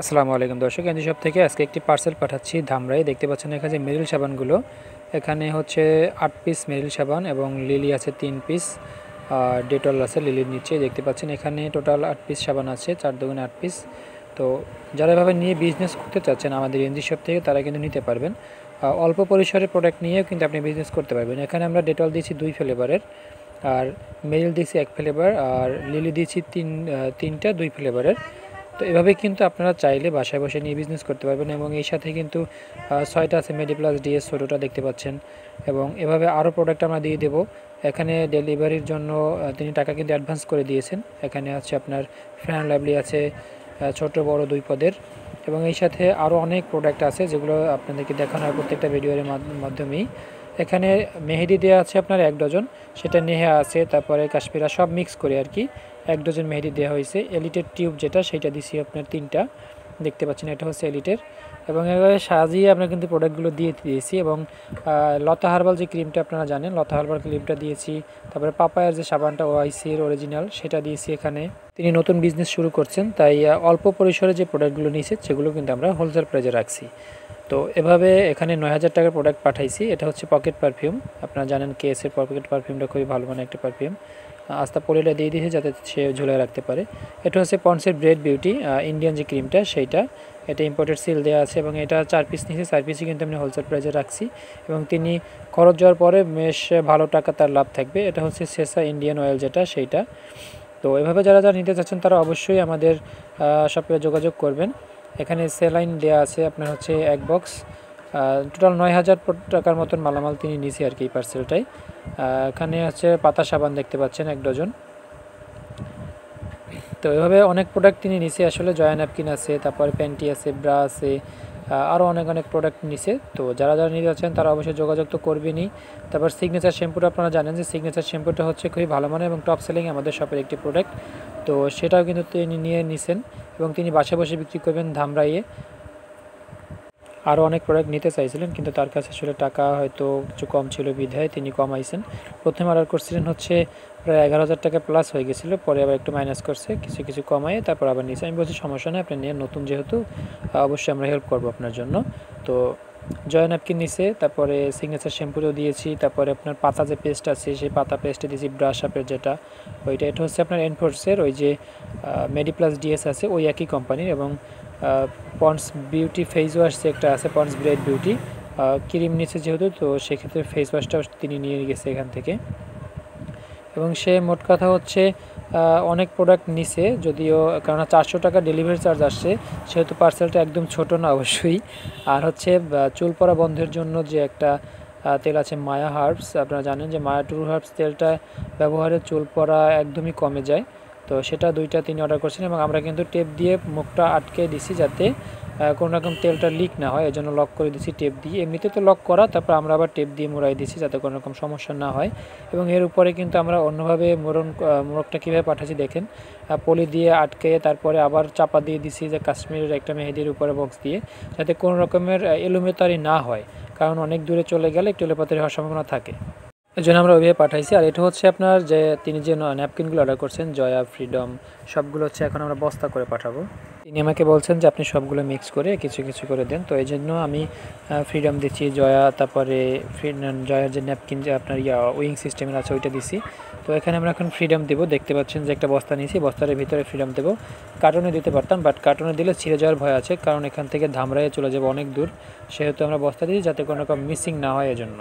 আসসালামু আলাইকুম দর্শক, এনজি শপ থেকে আজকে একটি পার্সেল পাঠাচ্ছি ধামরাই। দেখতে পাচ্ছেন এখানে যে মেরিল সাবানগুলো, এখানে হচ্ছে 8 পিস মেরিল সাবান এবং লিলি আছে 3 পিস, ডেটল আছে লিলির নিচে। দেখতে পাচ্ছেন এখানে টোটাল 8 পিস সাবান আছে, 4 দুগুণে 8 পিস। তো যারা এভাবে নিয়ে বিজনেস করতে চাচ্ছেন আমাদের এনজি শপ থেকে, তারা কিন্তু নিতে পারবেন। অল্প পরিসরে প্রোডাক্ট নিয়েও কিন্তু আপনি বিজনেস করতে পারবেন। এখানে আমরা ডেটল দিয়েছি 2 ফ্লেভারের, আর মেরিল দিয়েছি 1 ফ্লেভার, আর লিলি দিয়েছি তিনটা 2 ফ্লেভারের। তো এভাবে কিন্তু আপনারা চাইলে বাসায় বসে নিয়ে বিজনেস করতে পারবেন। এবং এই সাথে কিন্তু 6টা আছে মেডিপ্লাস ডিএস ছোটোটা দেখতে পাচ্ছেন। এবং এভাবে আরও প্রোডাক্ট আমরা দিয়ে দেবো। এখানে ডেলিভারির জন্য তিনি টাকা কিন্তু অ্যাডভান্স করে দিয়েছেন। এখানে আছে আপনার ফ্যান লাভলি আছে ছোট বড় 2 পদের। এবং এই সাথে আরও অনেক প্রোডাক্ট আছে যেগুলো আপনাদেরকে দেখানো হয় প্রত্যেকটা ভিডিওর মাধ্যমেই। এখানে মেহেদি দেওয়া আছে আপনার 1 ডজন, সেটা নেহা আছে, তারপরে কাশ্মীরা সব মিক্স করে আর কি 1 ডজন মেহেদি দেওয়া হয়েছে। এলিটের টিউব যেটা, সেটা দিছি আপনার 3টা, দেখতে পাচ্ছেন এটা হচ্ছে এলিটের। এবং এভাবে সাজিয়ে আমরা কিন্তু প্রোডাক্টগুলো দিয়ে দিয়েছি। এবং লতা হার্বাল যে ক্রিমটা আপনারা জানেন, লতা হার্বাল ক্রিমটা দিয়েছি। তারপরে পাপায়ার যে সাবানটা ওআইসির অরিজিনাল, সেটা দিয়েছি এখানে। তিনি নতুন বিজনেস শুরু করছেন, তাই অল্প পরিসরে যে প্রোডাক্টগুলো নিয়েছে সেগুলো কিন্তু আমরা হোলসেল প্রাইজে রাখছি। তো এভাবে এখানে 9000 টাকার প্রোডাক্ট পাঠাইছি। এটা হচ্ছে পকেট পারফিউম, আপনারা জানেন কেএসের পকেট পারফিউমটা খুবই ভালো মানের একটা পারফিউম। আস্তা পলিটা দিয়ে দিয়েছে যাতে সে ঝুলে রাখতে পারে। এটা হচ্ছে পন্ডসের ব্রেড বিউটি ইন্ডিয়ান যে ক্রিমটা, সেইটা। এটা ইম্পোর্টেড সিল দেওয়া আছে এবং এটা 4 পিস নিয়েছে, 4 পিসই কিন্তু আমি হোলসেল প্রাইসে রাখছি। এবং তিনি খরচ যাওয়ার পরে বেশ ভালো টাকা তার লাভ থাকবে। এটা হচ্ছে সেসা ইন্ডিয়ান অয়েল যেটা, সেইটা। তো এভাবে যারা যারা নিতে চাচ্ছেন তারা অবশ্যই আমাদের শপে যোগাযোগ করবেন। এখানে সেলাইন দেওয়া আছে আপনার হচ্ছে 1 বক্স, টোটাল 9000 টাকার মতন মালামাল তিনি নিয়েছে আর কি এই পার্সেলটাই। এখানে হচ্ছে পাতা সাবান দেখতে পাচ্ছেন 1 ডজন। তো এভাবে অনেক প্রোডাক্ট তিনি নিছে আসলে। জয়া ন্যাপকিন আছে, তারপরে প্যান্টি আছে, ব্রা আছে, আরও অনেক অনেক প্রোডাক্ট নিছে। তো যারা যারা নিতে যাচ্ছেন তারা অবশ্যই যোগাযোগ তো করবেনই। তারপর সিগনেচার শ্যাম্পুটা আপনারা জানেন যে সিগনেচার শ্যাম্পুটা হচ্ছে খুবই ভালো মানের এবং টপ সেলিং আমাদের শপের একটি প্রোডাক্ট। তো সেটাও কিন্তু তিনি নিয়ে নিছেন এবং তিনি বাসায় বসে বিক্রি করবেন ধামরাইয়ে। আরও অনেক প্রোডাক্ট নিতে চাইছিলেন, কিন্তু তার কাছে আসলে টাকা হয়তো কিছু কম ছিল বিধায় তিনি কমাইছেন। প্রথমে অর্ডার করছিলেন হচ্ছে প্রায় 11000 টাকা প্লাস হয়ে গেছিলো, পরে আবার একটু মাইনাস করছে, কিছু কিছু কমায়ে তারপর আবার নিয়েছে। আমি বলছি সমস্যা নেই, আপনি নিয়ে নতুন যেহেতু অবশ্যই আমরা হেল্প করবো আপনার জন্য। তো জয় ন্যাপকিন নিছে, তারপরে সিগনেচার শ্যাম্পুও দিয়েছি, তারপরে আপনার পাতা যে পেস্ট আছে সেই পাতা পেস্টে দিয়েছি, ব্রাশ আপের যেটা ওইটা। এটা হচ্ছে আপনার এনফোর্সের ওই যে মেডিপ্লাস ডিএস আছে ওই একই কোম্পানির। এবং পন্ডস বিউটি ফেস ওয়াশ যে একটা আছে, পন্ডস ব্রেড বিউটি ক্রিম নিচ্ছে যেহেতু, তো সেক্ষেত্রে ফেস ওয়াশটাও তিনি নিয়ে গেছে এখান থেকে। এবং সে মোট কথা হচ্ছে অনেক প্রোডাক্ট নিছে, যদিও কারণ 400 টাকা ডেলিভারি চার্জ আসছে, সেহেতু পার্সেলটা একদম ছোট না অবশ্যই। আর হচ্ছে চুল পড়া বন্ধের জন্য যে একটা তেল আছে মায়া হার্বস, আপনারা জানেন যে মায়া ট্রু হার্বস তেলটা ব্যবহারে চুল পড়া একদমই কমে যায়। তো সেটা 2টা তিনি অর্ডার করছেন এবং আমরা কিন্তু টেপ দিয়ে মুখটা আটকে দিছি যাতে কোনো রকম তেলটা লিক না হয়, এজন্য লক করে দিছি টেপ দিয়ে। এমনিতে তো লক করা, তারপর আমরা আবার টেপ দিয়ে মোড়াই দিছি যাতে কোনো রকম সমস্যা না হয়। এবং এর উপরে কিন্তু আমরা অন্যভাবে মোড়কটা কীভাবে পাঠাচ্ছি দেখেন, পলি দিয়ে আটকে তারপরে আবার চাপা দিয়ে দিছি যে কাশ্মীরের একটা মেহেদির উপরে বক্স দিয়ে, যাতে কোনো রকমের এলোমেতারি না হয়, কারণ অনেক দূরে চলে গেলে একটু এলোপাতারি হওয়ার সম্ভাবনা থাকে। এই জন্য আমরা ওইভাবে পাঠাইছি। আর এটা হচ্ছে আপনার যে তিনি যে ন্যাপকিনগুলো অর্ডার করছেন জয়া ফ্রিডম, সবগুলো হচ্ছে এখন আমরা বস্তা করে পাঠাবো। তিনি আমাকে বলছেন যে আপনি সবগুলো মিক্স করে কিছু কিছু করে দেন, তো এই জন্য আমি ফ্রিডম দিচ্ছি, জয়া, তারপরে জয়ার যে ন্যাপকিন যে আপনার উইং সিস্টেমের আছে ওইটা দিছি। তো এখানে আমরা এখন ফ্রিডম দেবো। দেখতে পাচ্ছেন যে একটা বস্তা নিয়েছি, বস্তার ভিতরে ফ্রিডম দেবো। কার্টুনে দিতে পারতাম, বাট কার্টুনে দিলে ছিঁড়ে যাওয়ার ভয় আছে, কারণ এখান থেকে ধামরাইয়ে চলে যাবো অনেক দূর, সেহেতু আমরা বস্তা দিই যাতে কোনো রকম মিসিং না হয় এজন্য।